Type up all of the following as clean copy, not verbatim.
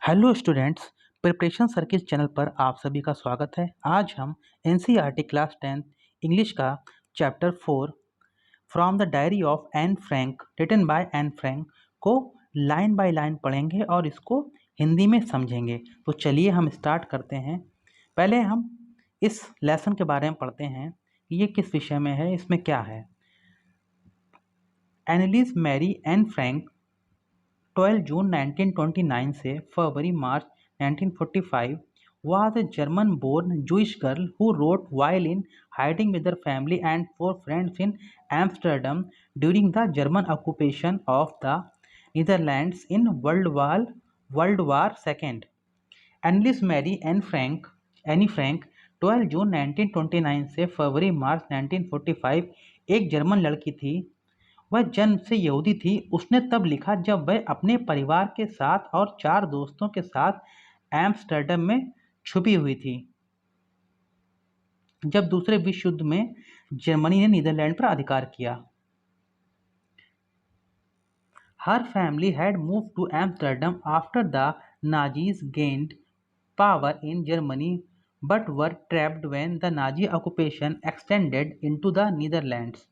Hello students, preparation circuit channel पर आप सभी का स्वागत है। आज हम एनसीईआरटी क्लास 10 इंग्लिश का chapter 4 from the diary of Anne Frank written by Anne Frank को लाइन बाय लाइन पढ़ेंगे और इसको हिंदी में समझेंगे। तो चलिए हम स्टार्ट करते हैं। पहले हम इस लेसन के बारे में पढ़ते हैं कि ये किस विषय में है, इसमें क्या है। एनालिस मैरी एन फ्रैंक 12 जून 1929 से फरवरी मार्च 1945 was a German-born Jewish girl who wrote while in hiding with her family and four friends in Amsterdam during the German occupation of the Netherlands in World War II. Annelies Mary Annie Frank 12 जून 1929 से फरवरी मार्च 1945 एक German लड़की थी। वह जन्म से यहूदी थी। उसने तब लिखा जब वह अपने परिवार के साथ और 4 दोस्तों के साथ एम्स्टर्डम में छुपी हुई थी, जब दूसरे विश्व युद्ध में जर्मनी ने नीदरलैंड पर अधिकार किया। Her family had moved to Amsterdam after the Nazis gained power in Germany but were trapped when the Nazi occupation extended into the Netherlands.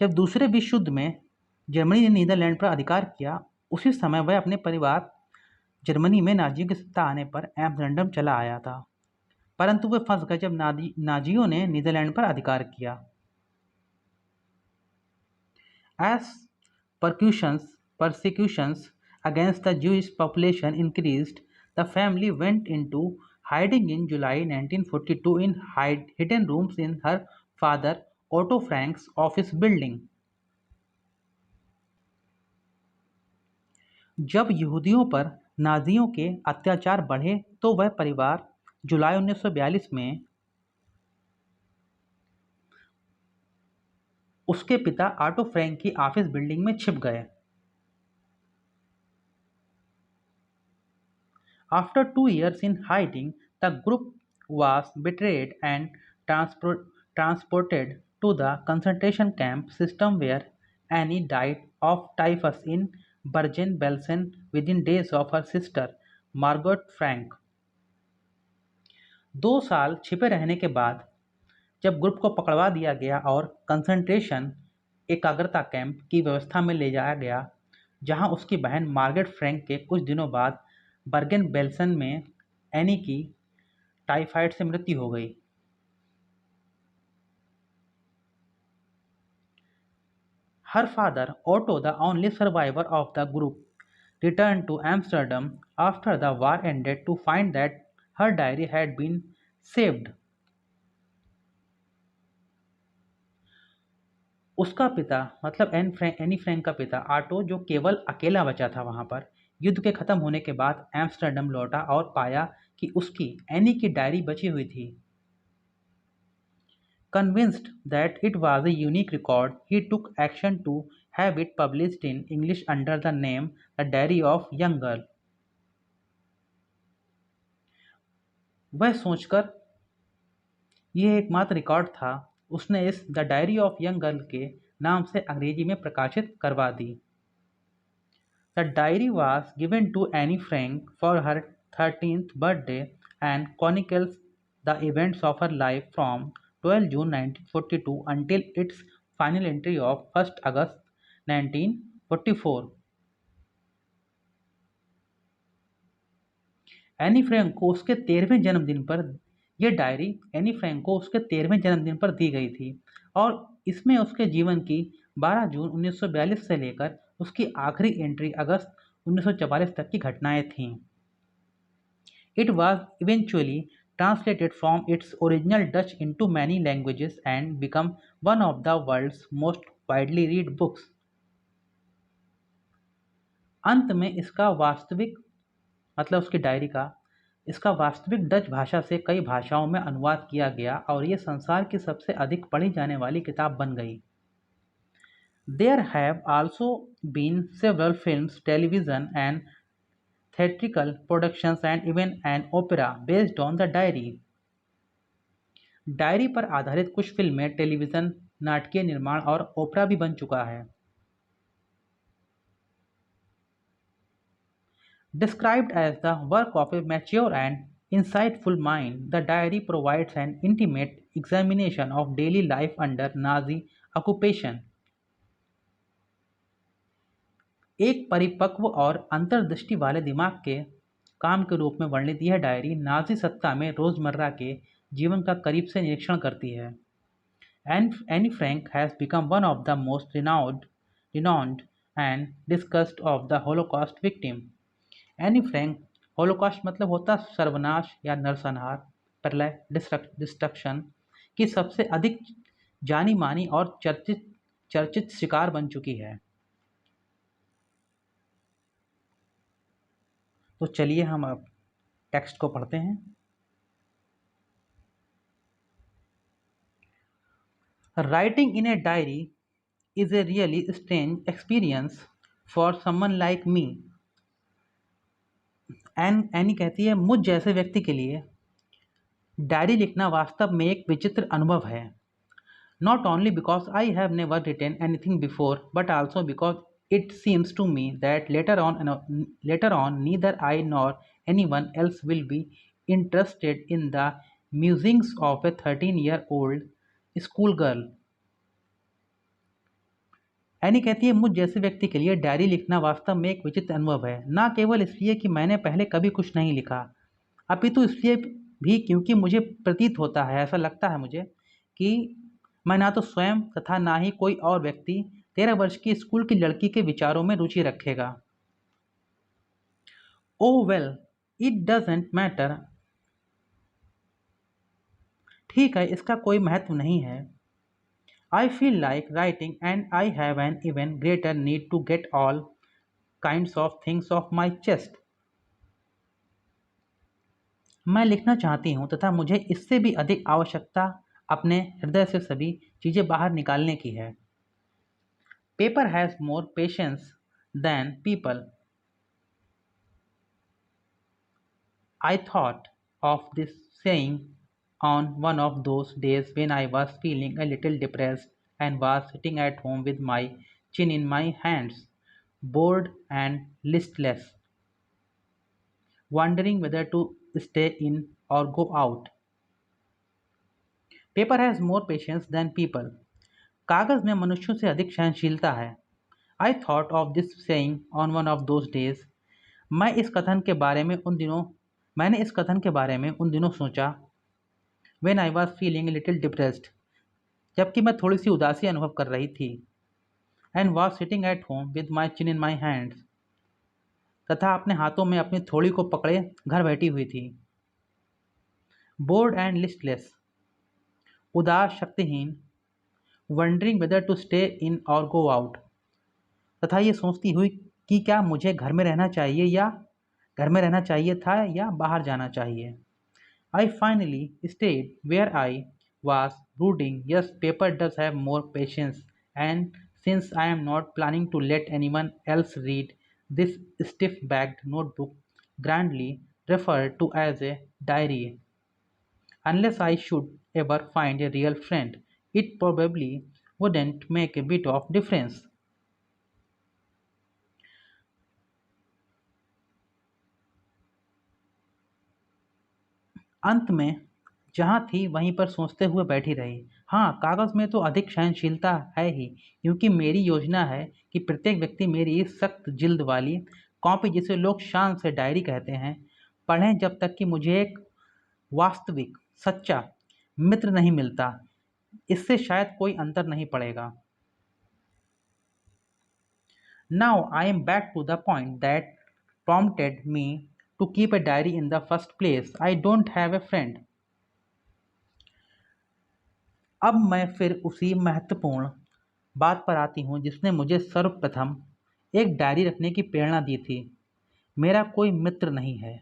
जब दूसरे विश्व युद्ध में जर्मनी ने नीदरलैंड पर अधिकार किया, उसी समय वह अपने परिवार जर्मनी में नाजियों की सत्ता आने पर एम्स्टर्डम चला आया था, परंतु वे फंस गए जब नाजियों ने नीदरलैंड पर अधिकार किया। As persecutions against the Jewish population increased, the family went into hiding in July 1942 in hidden rooms in her father Otto Frank's office building. जब यहूदियों पर नाजियों के अत्याचार बढ़े तो वह परिवार जुलाई 1942 में उसके पिता ऑटो फ्रैंक की ऑफिस बिल्डिंग में छिप गए। After 2 years in hiding, the group was betrayed and transported to the concentration camp system where Annie died of typhus in Bergen-Belsen within days of her sister Margot Frank. 2 साल छिपे रहने के बाद जब group को पकड़वा दिया गया और कंसंट्रेशन एकाग्रता कैंप की व्यवस्था में ले जाया गया, जहां उसकी बहन मार्गरेट फ्रैंक के कुछ दिनों बाद बर्गन बेल्सन में एनी की टाइफाइड से मृत्यु हो गई। Her father, Otto, the only survivor of the group, returned to Amsterdam after the war ended to find that her diary had been saved. उसका पिता मतलब एनी फ्रैंक का पिता ऑटो, जो केवल अकेला बचा था वहां पर, युद्ध के खत्म होने के बाद एम्स्टर्डम लौटा और पाया कि उसकी एनी की डायरी बची हुई थी। Convinced that it was a unique record, he took action to have it published in English under the name The Diary of Young Girl. वह सोचकर यह एकमात्र रिकॉर्ड था, उसने इस the diary of young girl के नाम से अंग्रेजी में प्रकाशित करवा दी। The diary was given to Anne Frank for her 13th birthday and chronicles the events of her life from 12 June 1942 until its final entry of 1st August 1944. Anne Frank को उसके 13वें जन्मदिन पर यह डायरी एनी फ्रैंक को उसके 13वें जन्मदिन पर दी गई थी और इसमें उसके जीवन की 12 जून 1942 से लेकर उसकी आखिरी एंट्री अगस्त 1944 तक की घटनाएं थीं। It was eventually translated from its original Dutch into many languages and become one of the world's most widely read books. अंत में इसका वास्तविक मतलब उसकी डायरी का इसका वास्तविक डच भाषा से कई भाषाओं में अनुवाद किया गया और ये संसार की सबसे अधिक पढ़ी जाने वाली किताब बन गई। There have also been several films, television and theatrical productions and even an opera based on the diary. Diary पर आधारित कुछ फिल्में, टेलीविजन, नाटकीय निर्माण और ओपेरा भी बन चुका है। Described as the work of a mature and insightful mind, the diary provides an intimate examination of daily life under Nazi occupation. एक परिपक्व और अंतर्दृष्टि वाले दिमाग के काम के रूप में वर्णित यह डायरी नाजी सत्ता में रोजमर्रा के जीवन का करीब से निरीक्षण करती है। Anne Frank has become one of the most renowned and discussed of the Holocaust victim. Anne Frank, Holocaust मतलब होता सर्वनाश या नरसंहार, प्रलय, डिस्ट्रक्शन की सबसे अधिक जानी मानी और चर्चित चर्चित शिकार बन चुकी है। तो चलिए हम अब टेक्स्ट को पढ़ते हैं। Writing in a diary is a really strange experience for someone like me. Any कहती है, मुझ जैसे व्यक्ति के लिए डायरी लिखना वास्तव में एक विचित्र अनुभव है। Not only because I have never written anything before but also because it seems to me that later on neither I nor anyone else will be interested in the musings of a 13-year-old schoolgirl. Any कहती है, मुझ जैसे व्यक्ति के लिए diary लिखना वास्तव में एक विचित्र अनुभव है, न केवल इसलिए कि मैंने पहले कभी कुछ नहीं लिखा, अपितु इसलिए भी क्योंकि मुझे प्रतीत होता है, ऐसा लगता है मुझे कि मैं ना तो स्वयं तथा ना ही कोई और व्यक्ति 13 वर्ष की स्कूल की लड़की के विचारों में रुचि रखेगा। Oh well, it doesn't matter. ठीक है, इसका कोई महत्व नहीं है। I feel like writing and I have an even greater need to get all kinds of things off my chest. मैं लिखना चाहती हूँ तथा मुझे इससे भी अधिक आवश्यकता अपने हृदय से सभी चीज़ें बाहर निकालने की है। Paper has more patience than people. I thought of this saying on one of those days when I was feeling a little depressed and was sitting at home with my chin in my hands, bored and listless, wondering whether to stay in or go out. Paper has more patience than people. कागज में मनुष्यों से अधिक सहनशीलता है। I thought of this saying on one of those days. मैंने इस कथन के बारे में उन दिनों सोचा। When I was feeling a little depressed, जबकि मैं थोड़ी सी उदासी अनुभव कर रही थी। And was sitting at home with my chin in my hands, तथा अपने हाथों में अपनी थोड़ी को पकड़े घर बैठी हुई थी। Bored and listless, उदास, शक्तिहीन। Wondering whether to stay in or go out, तथा ये सोचती हुई कि क्या मुझे घर में रहना चाहिए था या बाहर जाना चाहिए। I finally stayed where I was brooding. Yes, paper does have more patience, and since I am not planning to let anyone else read this stiff-backed notebook, grandly referred to as a diary, unless I should ever find a real friend, it probably wouldn't make a bit of difference. अंत में जहाँ थी वहीं पर सोचते हुए बैठी रही। हाँ, कागज़ में तो अधिक सहनशीलता है ही, क्योंकि मेरी योजना है कि प्रत्येक व्यक्ति मेरी इस सख्त जिल्द वाली कॉपी, जिसे लोग शान से डायरी कहते हैं, पढ़ें जब तक कि मुझे एक वास्तविक सच्चा मित्र नहीं मिलता। इससे शायद कोई अंतर नहीं पड़ेगा। Now I am back to the point that prompted me to keep a diary in the first place. I don't have a friend. अब मैं फिर उसी महत्वपूर्ण बात पर आती हूँ जिसने मुझे सर्वप्रथम एक डायरी रखने की प्रेरणा दी थी। मेरा कोई मित्र नहीं है।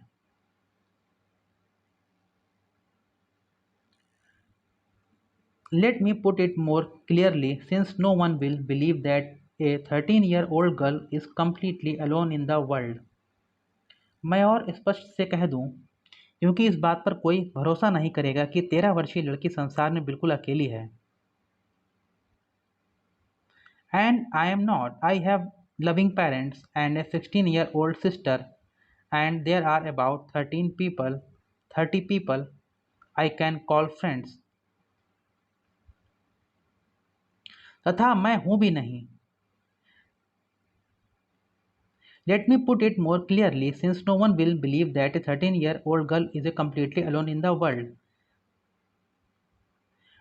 Let me put it more clearly, since no one will believe that a 13-year-old girl is completely alone in the world. मैं और स्पष्ट से कह दूं, क्योंकि इस बात पर कोई भरोसा नहीं करेगा कि 13 वर्षीय लड़की संसार में बिल्कुल अकेली है। And I am not. I have loving parents and a 16-year-old sister and there are about 30 people I can call friends. तथा मैं हूं भी नहीं. Let me put it more clearly, since no one will believe that a 13-year-old girl is a completely alone in the world.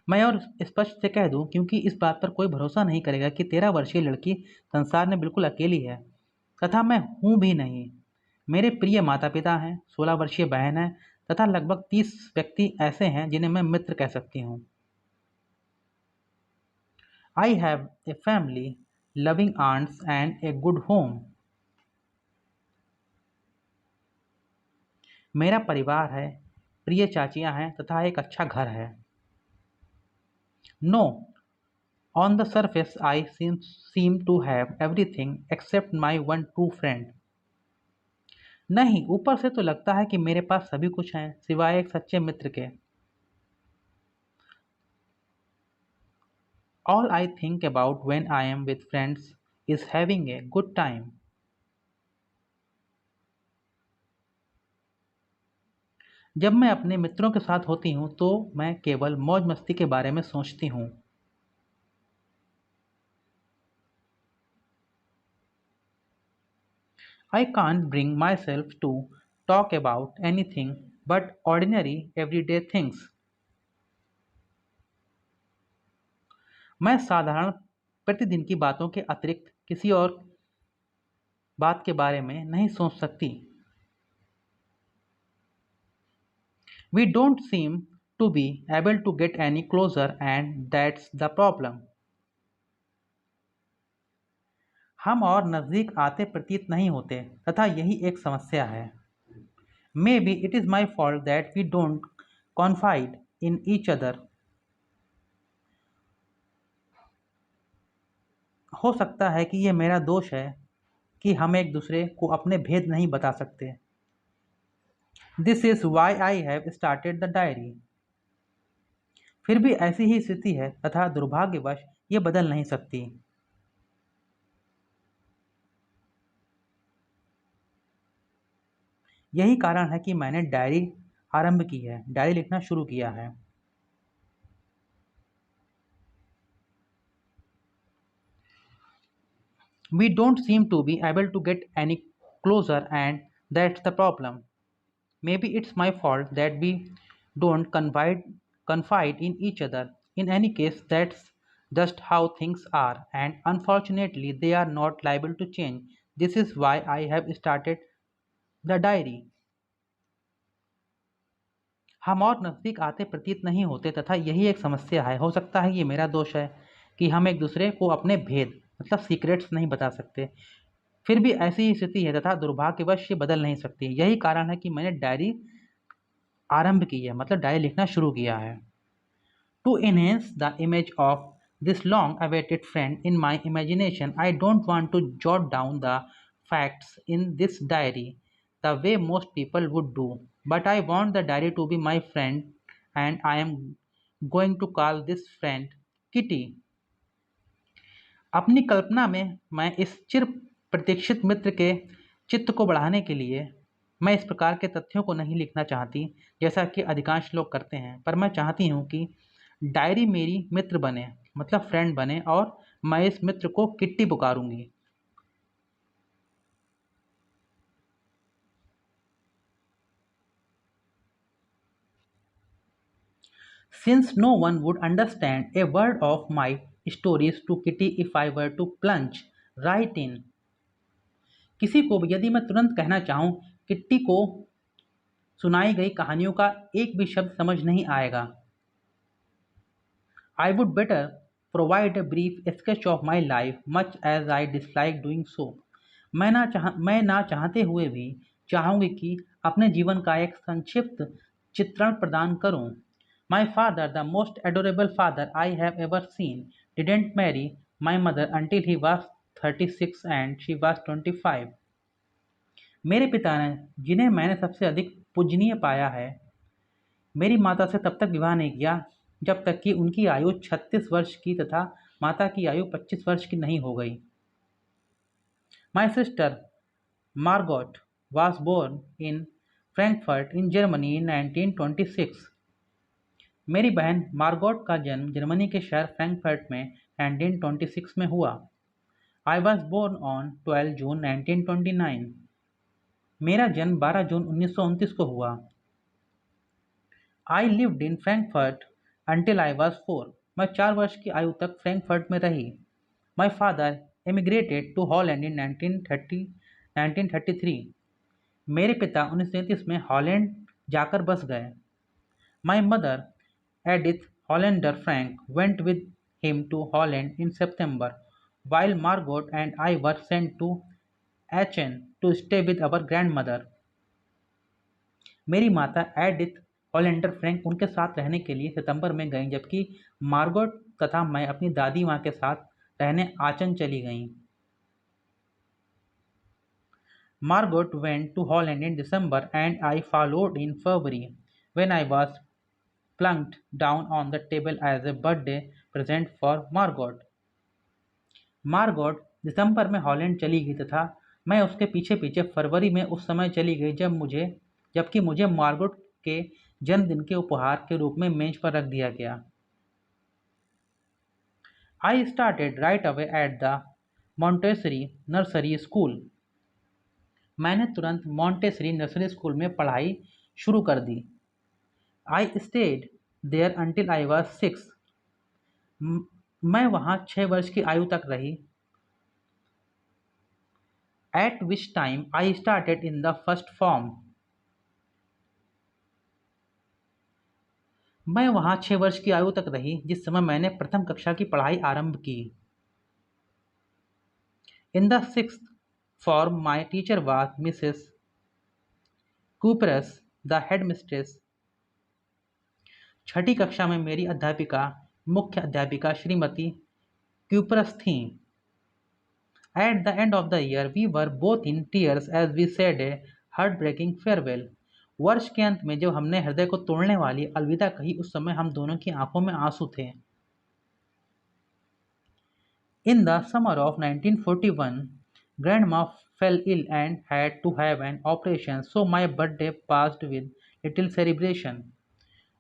मैं और स्पष्ट से कह दूं, क्योंकि इस बात पर कोई भरोसा नहीं करेगा कि 13 वर्षीय लड़की संसार में बिल्कुल अकेली है. तथा मैं हूं भी नहीं. मेरे प्रिय माता पिता हैं, 16 वर्षीय बहन है, तथा लगभग 30 व्यक्ति ऐसे हैं जिन्हें मैं मित्र कह सकती हूँ. I have a family, loving aunts and a good home. मेरा परिवार है, प्रिय चाचियां हैं तथा एक अच्छा घर है. No, on the surface I seem to have everything except my one true friend. नहीं, ऊपर से तो लगता है कि मेरे पास सभी कुछ है सिवाय एक सच्चे मित्र के. All I think about when I am with friends is having a good time. जब मैं अपने मित्रों के साथ होती हूँ तो मैं केवल मौज मस्ती के बारे में सोचती हूँ. I can't bring myself to talk about anything but ordinary everyday things. मैं साधारण प्रतिदिन की बातों के अतिरिक्त किसी और बात के बारे में नहीं सोच सकती. We don't seem to be able to get any closer and that's the problem. हम और नज़दीक आते प्रतीत नहीं होते तथा यही एक समस्या है. Maybe it is my fault that we don't confide in each other. हो सकता है कि यह मेरा दोष है कि हम एक दूसरे को अपने भेद नहीं बता सकते. This is why I have started the diary. फिर भी ऐसी ही स्थिति है तथा दुर्भाग्यवश ये बदल नहीं सकती. यही कारण है कि मैंने डायरी आरंभ की है, डायरी लिखना शुरू किया है. We don't seem to be able to get any closer and that's the problem. Maybe it's my fault that we don't confide in each other. In any case, that's just how things are, and unfortunately, they are not liable to change. This is why I have started the diary. हम और नज़दीक आते प्रतीत नहीं होते तथा यही एक समस्या है. हो सकता है ये मेरा दोष है कि हम एक दूसरे को अपने भेद मतलब सीक्रेट्स नहीं बता सकते. फिर भी ऐसी ही स्थिति है तथा दुर्भाग्यवश ये बदल नहीं सकती. यही कारण है कि मैंने डायरी आरंभ की है मतलब डायरी लिखना शुरू किया है. To enhance the image of this long awaited friend in my imagination, I don't want to jot down the facts in this diary the way most people would do, but I want the diary to be my friend, and I am going to call this friend Kitty. अपनी कल्पना में मैं इस चिर प्रतीक्षित मित्र के चित्त को बढ़ाने के लिए मैं इस प्रकार के तथ्यों को नहीं लिखना चाहती जैसा कि अधिकांश लोग करते हैं, पर मैं चाहती हूँ कि डायरी मेरी मित्र बने मतलब फ्रेंड बने और मैं इस मित्र को kitty पुकारूंगी. Since no one would understand a word of my stories to Kitty if I were to plunge right in. किसी को यदि मैं तुरंत कहना चाहूँ, किट्टी को सुनाई गई कहानियों का एक भी शब्द समझ नहीं आएगा. I would better provide a brief sketch of my life, much as I dislike doing so. मैं ना चाहते हुए भी चाहूंगी कि अपने जीवन का एक संक्षिप्त चित्रण प्रदान करूं. My father, the most adorable father I have ever seen, didn't marry my mother until he was 36 and she was 25. मेरे पिता ने जिन्हें मैंने सबसे अधिक पूजनीय पाया है, मेरी माता से तब तक विवाह नहीं किया जब तक कि उनकी आयु 36 वर्ष की तथा माता की आयु 25 वर्ष की नहीं हो गई. My sister Margot was born in Frankfurt in Germany in 1926. मेरी बहन मार्गोट का जन्म जर्मनी के शहर फ्रैंकफर्ट में 1926 में हुआ। I was born on 12 जून 1929. मेरा जन्म 12 जून 1929 को हुआ। I lived in Frankfurt until I was 4. मैं 4 वर्ष की आयु तक फ्रैंकफर्ट में रही। My father emigrated to Holland in 1933. मेरे पिता 1933 में हॉलैंड जाकर बस गए। My mother, Edith Hollander Frank, went with him to Holland in September, while Margot and I were sent to Aachen to stay with our grandmother. मेरी माता Edith Hollander Frank उनके साथ रहने के लिए सितंबर में गईं, जबकि मार्गोट तथा मैं अपनी दादी माँ के साथ रहने आचन चली गईं। Margot went to Holland in December and I followed in February, when I was plunked down on the table as a birthday present for Margot. Margot दिसंबर में हॉलैंड चली गई तथा मैं उसके पीछे पीछे फरवरी में उस समय चली गई जबकि मुझे मार्गोट के जन्मदिन के उपहार के रूप में मेज पर रख दिया गया। I started right away at the Montessori Nursery School. मैंने तुरंत मॉन्टेसरी नर्सरी स्कूल में पढ़ाई शुरू कर दी। I stayed there until I was 6. मैं वहाँ 6 वर्ष की आयु तक रही। At which time I started in the first form. मैं वहाँ 6 वर्ष की आयु तक रही जिस समय मैंने प्रथम कक्षा की पढ़ाई आरंभ की। In the sixth form my teacher was Mrs. Cooperus, the headmistress. छठी कक्षा में मेरी मुख्य अध्यापिका श्रीमती क्यूपरस थीं। At the end of the year we were both in tears as we said a heartbreaking farewell. वर्ष के अंत में जब हमने हृदय को तोड़ने वाली अलविदा कही, उस समय हम दोनों की आंखों में आंसू थे। In the summer of 1941, Grandma fell ill and had to have an operation, so my birthday passed with little celebration.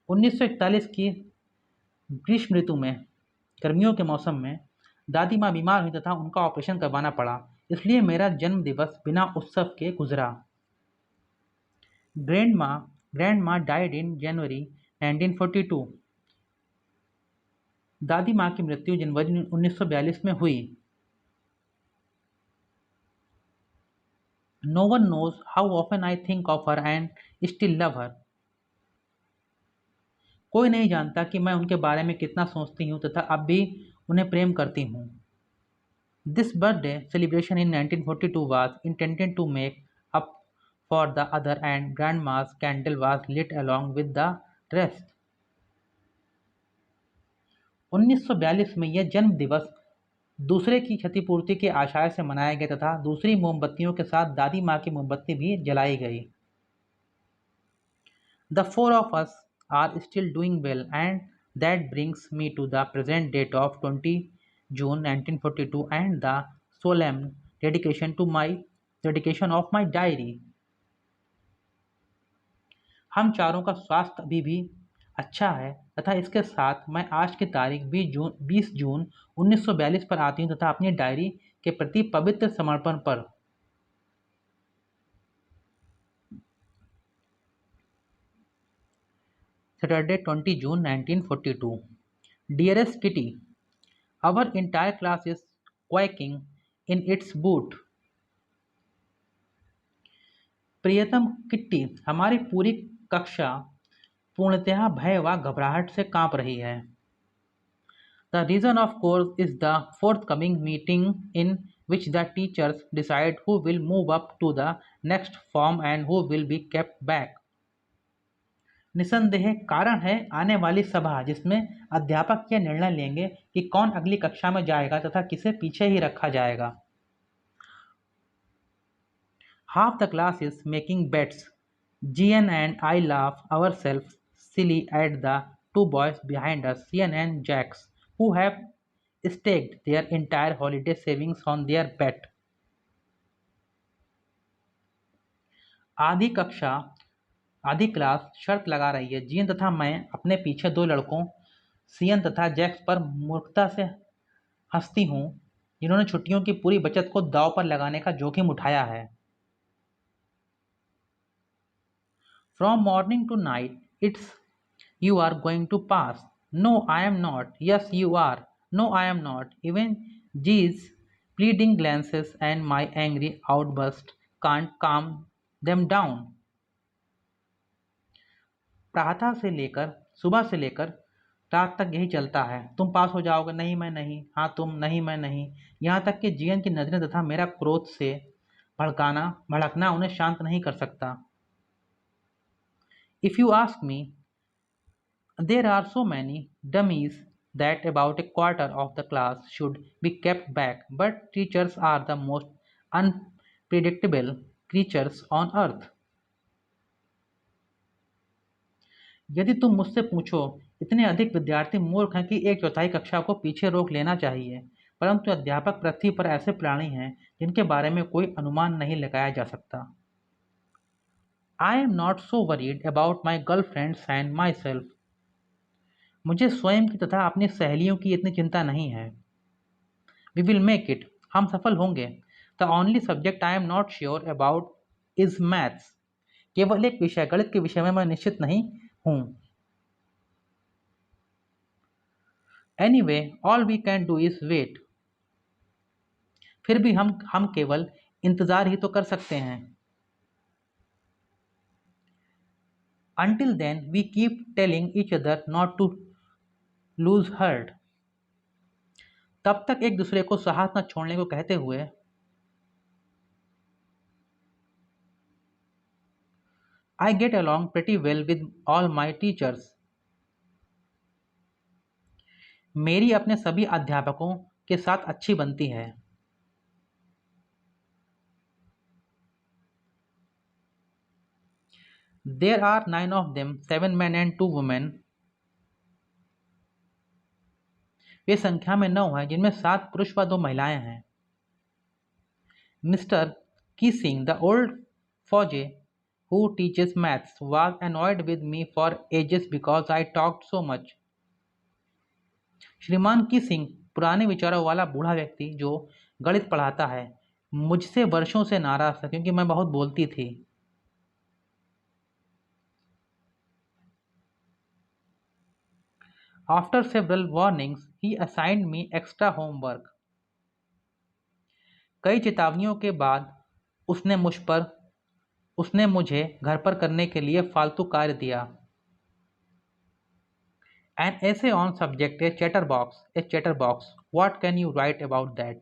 1941 की ग्रीष्म ऋतु में, गर्मियों के मौसम में, दादी माँ बीमार हुई तथा उनका ऑपरेशन करवाना पड़ा, इसलिए मेरा जन्म दिवस बिना उत्सव के गुजरा। Grandma died in January 1942. दादी माँ की मृत्यु जनवरी 1942 में हुई। No one knows how often I think of her and still love her. कोई नहीं जानता कि मैं उनके बारे में कितना सोचती हूँ तथा अब भी उन्हें प्रेम करती हूँ। This birthday celebration in 1942 was intended to make up for the other and Grandma's candle was lit along with the rest. 1942 में यह जन्म दिवस दूसरे की क्षतिपूर्ति के आशय से मनाया गया तथा दूसरी मोमबत्तियों के साथ दादी माँ की मोमबत्ती भी जलाई गई। The four of us are still doing well, and that brings me to the present date of 20 June 1942 and the solemn dedication of my diary. हम चारों का स्वास्थ्य अभी भी अच्छा है तथा इसके साथ मैं आज की तारीख 20 जून 1942 पर आती हूँ तथा अपनी डायरी के प्रति पवित्र समर्पण पर। Saturday 20 June 1942. Dearest Kitty, our entire class is quaking in its boot. प्रियतम किट्टी, हमारी पूरी कक्षा पूर्णतः भय व घबराहट से कांप रही है। The reason of course is the forthcoming meeting in which the teachers decide who will move up to the next form and who will be kept back. निसंदेह कारण है आने वाली सभा जिसमें अध्यापक यह निर्णय लेंगे कि कौन अगली कक्षा में जाएगा तथा किसे पीछे ही रखा जाएगा। Half the class is making bets. Gian and I laugh ourselves silly at the two boys behind us, Cian and Jax, who have staked their entire holiday savings on their bet. आधी कक्षा आधी class शर्त लगा रही है। जियन तथा मैं अपने पीछे दो लड़कों सियन तथा जैक्स पर मूर्खता से हंसती हूँ, जिन्होंने छुट्टियों की पूरी बचत को दांव पर लगाने का जोखिम उठाया है। From morning to night, it's you are going to pass. No, I am not. Yes, you are. No, I am not. Even G's pleading glances and my angry outburst can't calm them down. प्रातः से लेकर सुबह से लेकर रात तक यही चलता है। तुम पास हो जाओगे, नहीं मैं नहीं, हाँ तुम, नहीं मैं नहीं। यहाँ तक कि जीएन की नजरें तथा मेरा क्रोध से भड़कना उन्हें शांत नहीं कर सकता। If you ask me, there are so many dummies that about a quarter of the class should be kept back, but teachers are the most unpredictable creatures on earth. यदि तुम मुझसे पूछो, इतने अधिक विद्यार्थी मूर्ख हैं कि एक चौथाई कक्षा को पीछे रोक लेना चाहिए, परंतु अध्यापक पृथ्वी पर ऐसे प्राणी हैं जिनके बारे में कोई अनुमान नहीं लगाया जा सकता। I am not so worried about my girlfriends and myself. मुझे स्वयं की तथा अपनी सहेलियों की इतनी चिंता नहीं है। We will make it. हम सफल होंगे। The only subject I am not sure about is maths. केवल एक विषय गणित के विषय में मैं निश्चित नहीं हूँ। Anyway, all we can do is wait. फिर भी हम केवल इंतजार ही तो कर सकते हैं। Until then, we keep telling each other not to lose heart. तब तक एक दूसरे को साहस न छोड़ने को कहते हुए I get along pretty well with all my teachers. मेरी अपने सभी अध्यापकों के साथ अच्छी बनती है। There are 9 of them, 7 men and 2 women. वे संख्या में 9 हैं, जिनमें 7 पुरुष व 2 महिलाएं हैं। Mister Keesing, the old Fauji who teaches maths, was annoyed with me for ages because I talked so much. श्रीमान कीसिंग, पुराने विचारों वाला बूढ़ा व्यक्ति जो गणित पढ़ाता है, मुझसे वर्षों से नाराज था क्योंकि मैं बहुत बोलती थी। After several warnings, he assigned me extra homework. कई चेतावनियों के बाद उसने मुझे घर पर करने के लिए फालतू कार्य दिया। An essay on subject a chatterbox. What can you write about that?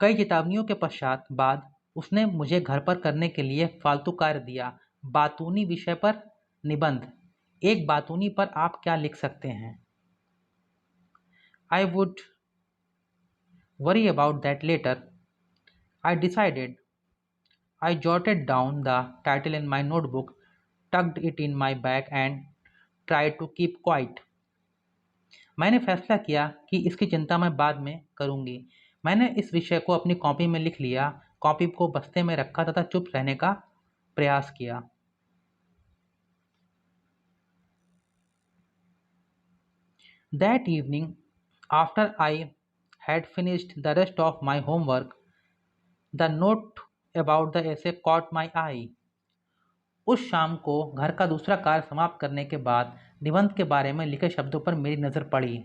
कई चेतावनियों के बाद उसने मुझे घर पर करने के लिए फालतू कार्य दिया। बातूनी विषय पर निबंध। एक बातूनी पर आप क्या लिख सकते हैं? I would worry about that later. I decided. I jotted down the title in my notebook, tucked it in my bag and tried to keep quiet. मैंने फैसला किया कि इसकी चिंता मैं बाद में करूंगी। मैंने इस विषय को अपनी कॉपी में लिख लिया, कॉपी को बस्ते में रखा तथा चुप रहने का प्रयास किया। That evening, after I had finished the rest of my homework, the note about the essay caught my eye. उस शाम को घर का दूसरा कार्य समाप्त करने के बाद निबंध के बारे में लिखे शब्दों पर मेरी नजर पड़ी।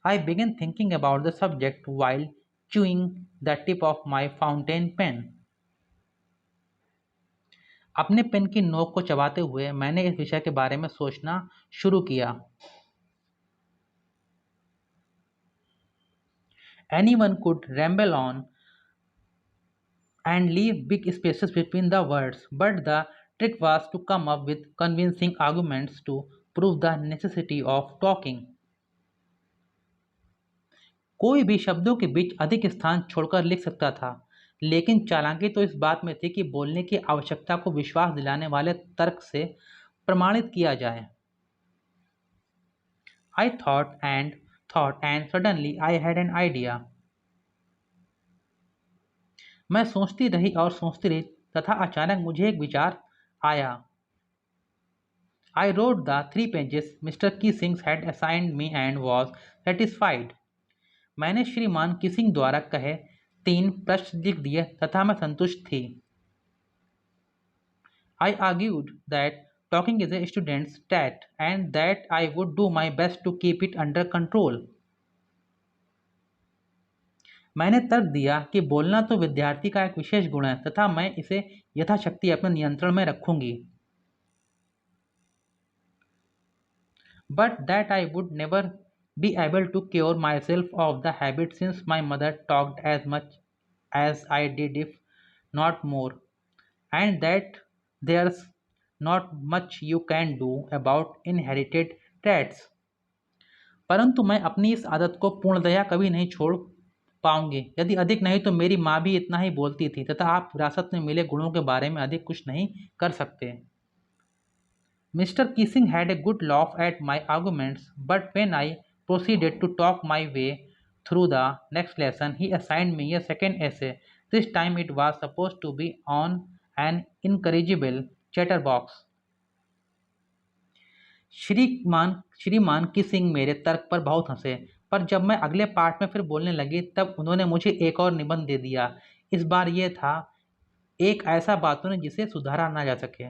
I began thinking about the subject while chewing the tip of my fountain pen. अपने पेन की नोक को चबाते हुए मैंने इस विषय के बारे में सोचना शुरू किया। Anyone could ramble on and leave big spaces between the words, but the trick was to come up with convincing arguments to prove the necessity of talking. कोई भी शब्दों के बीच अधिक स्थान छोड़कर लिख सकता था, लेकिन चालाकी तो इस बात में थी कि बोलने की आवश्यकता को विश्वास दिलाने वाले तर्क से प्रमाणित किया जाए। I thought and thought, and suddenly I had an idea. मैं सोचती रही और सोचती रही तथा अचानक मुझे एक विचार आया। I wrote the 3 pages Mr. Kissing had assigned me and was satisfied. मैंने श्रीमान किसिंग द्वारा कहे 3 पृष्ठ लिख दिए तथा मैं संतुष्ट थी। I argued that talking is a student's stat and that I would do my best to keep it under control. मैंने तर्क दिया कि बोलना तो विद्यार्थी का एक विशेष गुण है तथा मैं इसे यथाशक्ति अपने नियंत्रण में रखूंगी। But that I would never be able to cure myself of the habit since my mother talked as much as I did, if not more, and that there's not much you can do about inherited traits. परंतु मैं अपनी इस आदत को पूर्णतया कभी नहीं छोड़ पाऊंगी। यदि अधिक नहीं तो मेरी माँ भी इतना ही बोलती थी तथा आप विरासत में मिले गुणों के बारे में अधिक कुछ नहीं कर सकते। Mr. Kissing had a good laugh at my arguments, but when I proceeded to talk my way through the next lesson, he assigned me a second essay. This time it was supposed to be on an incorrigible chatterbox. श्रीमान kissing मेरे तर्क पर बहुत हंसे, पर जब मैं अगले पार्ट में फिर बोलने लगी तब उन्होंने मुझे एक और निबंध दे दिया। इस बार यह था एक ऐसा बातूनी जिसे सुधारा ना जा सके।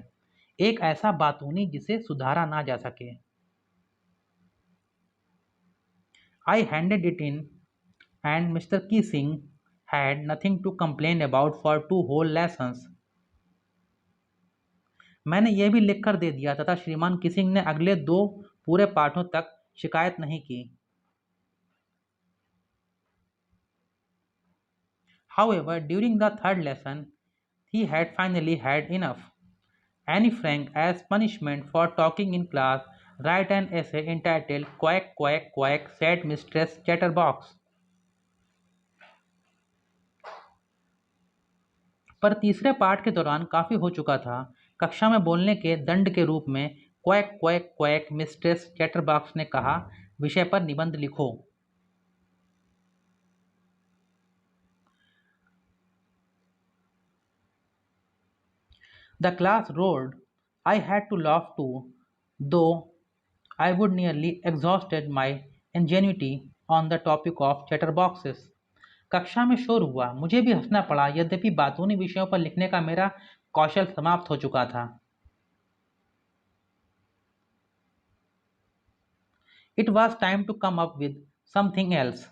एक ऐसा बातूनी जिसे सुधारा ना जा सके। I handed it in and Mr. Kissing had nothing to complain about for 2 whole lessons. मैंने यह भी लिख कर दे दिया तथा श्रीमान किसिंग ने अगले 2 पूरे पाठों तक शिकायत नहीं की। However, during the third lesson, he had finally had enough. Annie Frank, as punishment for talking in class, write an essay entitled Quack, Quack, Quack, said Mistress Chatterbox. पर तीसरे पाठ के दौरान काफी हो चुका था। कक्षा में बोलने के दंड के रूप में quack quack quack mistress chatterbox ने कहा, विषय पर निबंध लिखो। The class roared. I had to laugh too, though I would nearly exhausted my ingenuity on the topic of chatterboxes. कक्षा में शोर हुआ, मुझे भी हंसना पड़ा, यद्यपि बातूनी विषयों पर लिखने का मेरा कौशल समाप्त हो चुका था। It was time to come up with something else,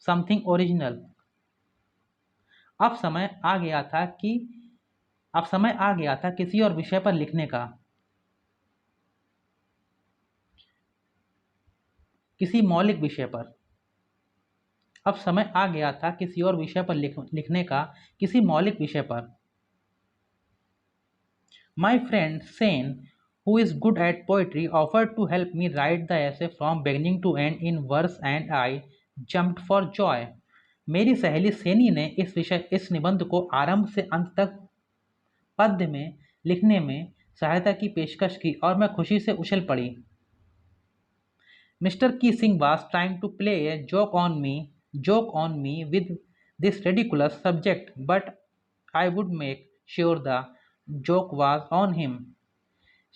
something original. अब समय आ गया था किसी और विषय पर लिखने का, किसी मौलिक विषय पर। अब समय आ गया था किसी और विषय पर लिखने का, किसी मौलिक विषय पर। My friend Sane, who is good at poetry, offered to help me write the essay from beginning to end in verse and I jumped for joy. मेरी सहेली सेनी ने इस निबंध को आरंभ से अंत तक पद्य में लिखने में सहायता की पेशकश की और मैं खुशी से उछल पड़ी। Mr. Keesing was trying to play a joke on me with this ridiculous subject, but I would make sure the joke was on him.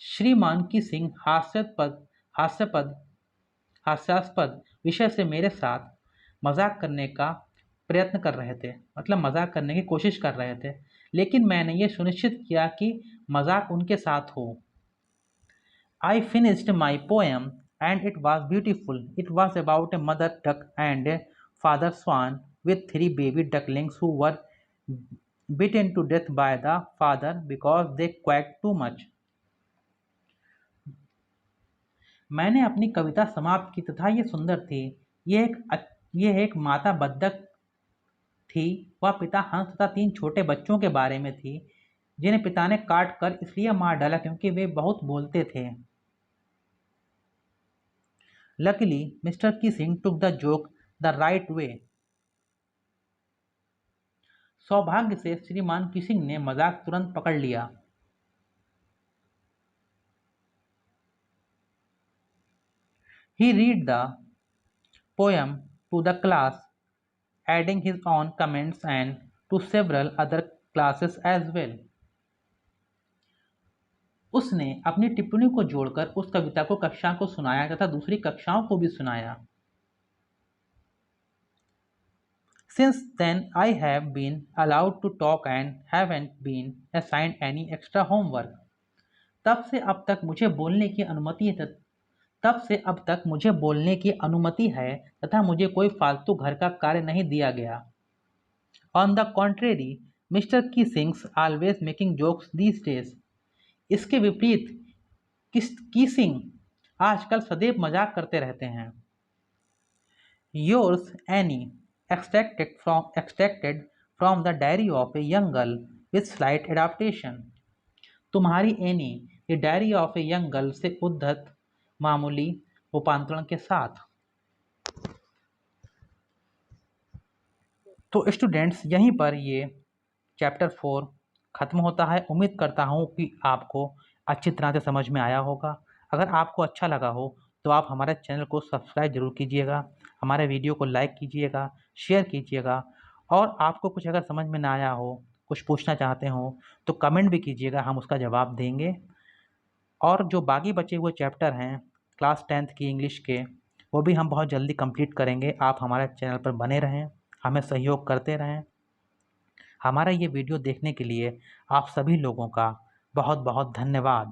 श्रीमान की सिंह हास्यास्पद हास्यास्पद विषय से मेरे साथ मजाक करने का प्रयत्न कर रहे थे, मतलब मजाक करने की कोशिश कर रहे थे, लेकिन मैंने ये सुनिश्चित किया कि मजाक उनके साथ हो। I finished my poem and it was beautiful. It was about a mother duck and a father swan with 3 baby ducklings who were beaten to death by the father because they quacked too much. मैंने अपनी कविता समाप्त की तथा ये सुंदर थी। यह एक माता बत्तख थी, वह पिता हंस तथा 3 छोटे बच्चों के बारे में थी जिन्हें पिता ने काट कर इसलिए मार डाला क्योंकि वे बहुत बोलते थे। Luckily, Mr. Kissing took the joke the right way. सौभाग्य से श्रीमान किसिंग ने मजाक तुरंत पकड़ लिया। He read the poem to the class, adding his own comments and to several other classes as well. उसने अपनी टिप्पणी को जोड़कर उस कविता को कक्षा को सुनाया तथा दूसरी कक्षाओं को भी सुनाया. Since then, I have been allowed to talk and haven't been assigned any extra homework. तब से अब तक मुझे बोलने की अनुमति है तथा मुझे कोई फालतू घर का कार्य नहीं दिया गया. On the contrary, Mr. Kissing's always making jokes these days. इसके विपरीत कीसिंग आजकल सदैव मजाक करते रहते हैं. Yours, Annie, extracted from the diary of a young girl with slight adaptation. तुम्हारी एनी ये diary of a young girl से उद्धत मामूली रूपांतरण के साथ. तो स्टूडेंट्स, यहीं पर ये चैप्टर 4 ख़त्म होता है. उम्मीद करता हूँ कि आपको अच्छी तरह से समझ में आया होगा. अगर आपको अच्छा लगा हो तो आप हमारे चैनल को सब्सक्राइब जरूर कीजिएगा, हमारे वीडियो को लाइक कीजिएगा, शेयर कीजिएगा. और आपको कुछ अगर समझ में ना आया हो, कुछ पूछना चाहते हो तो कमेंट भी कीजिएगा, हम उसका जवाब देंगे. और जो बाकी बचे हुए चैप्टर हैं क्लास 10th की इंग्लिश के, वो भी हम बहुत जल्दी कंप्लीट करेंगे. आप हमारे चैनल पर बने रहें, हमें सहयोग करते रहें. हमारा ये वीडियो देखने के लिए आप सभी लोगों का बहुत बहुत धन्यवाद.